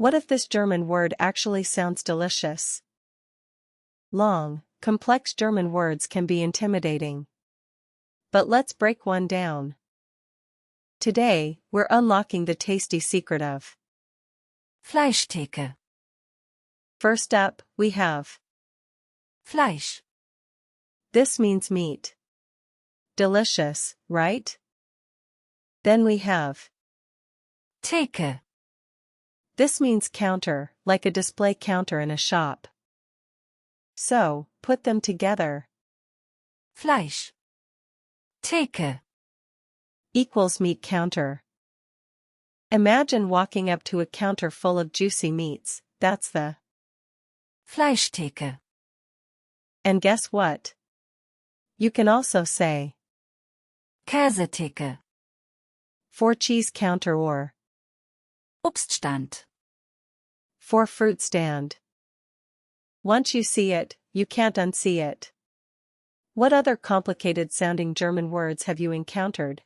What if this German word actually sounds delicious? Long, complex German words can be intimidating. But let's break one down. Today, we're unlocking the tasty secret of Fleischtheke. First up, we have Fleisch. This means meat. Delicious, right? Then we have Theke. This means counter, like a display counter in a shop. So, put them together. Fleisch. Theke. Equals meat counter. Imagine walking up to a counter full of juicy meats. That's the Fleischtheke. And guess what? You can also say Käsetheke. for cheese counter or Obststand. for fruit stand. Once you see it, you can't unsee it. What other complicated sounding German words have you encountered?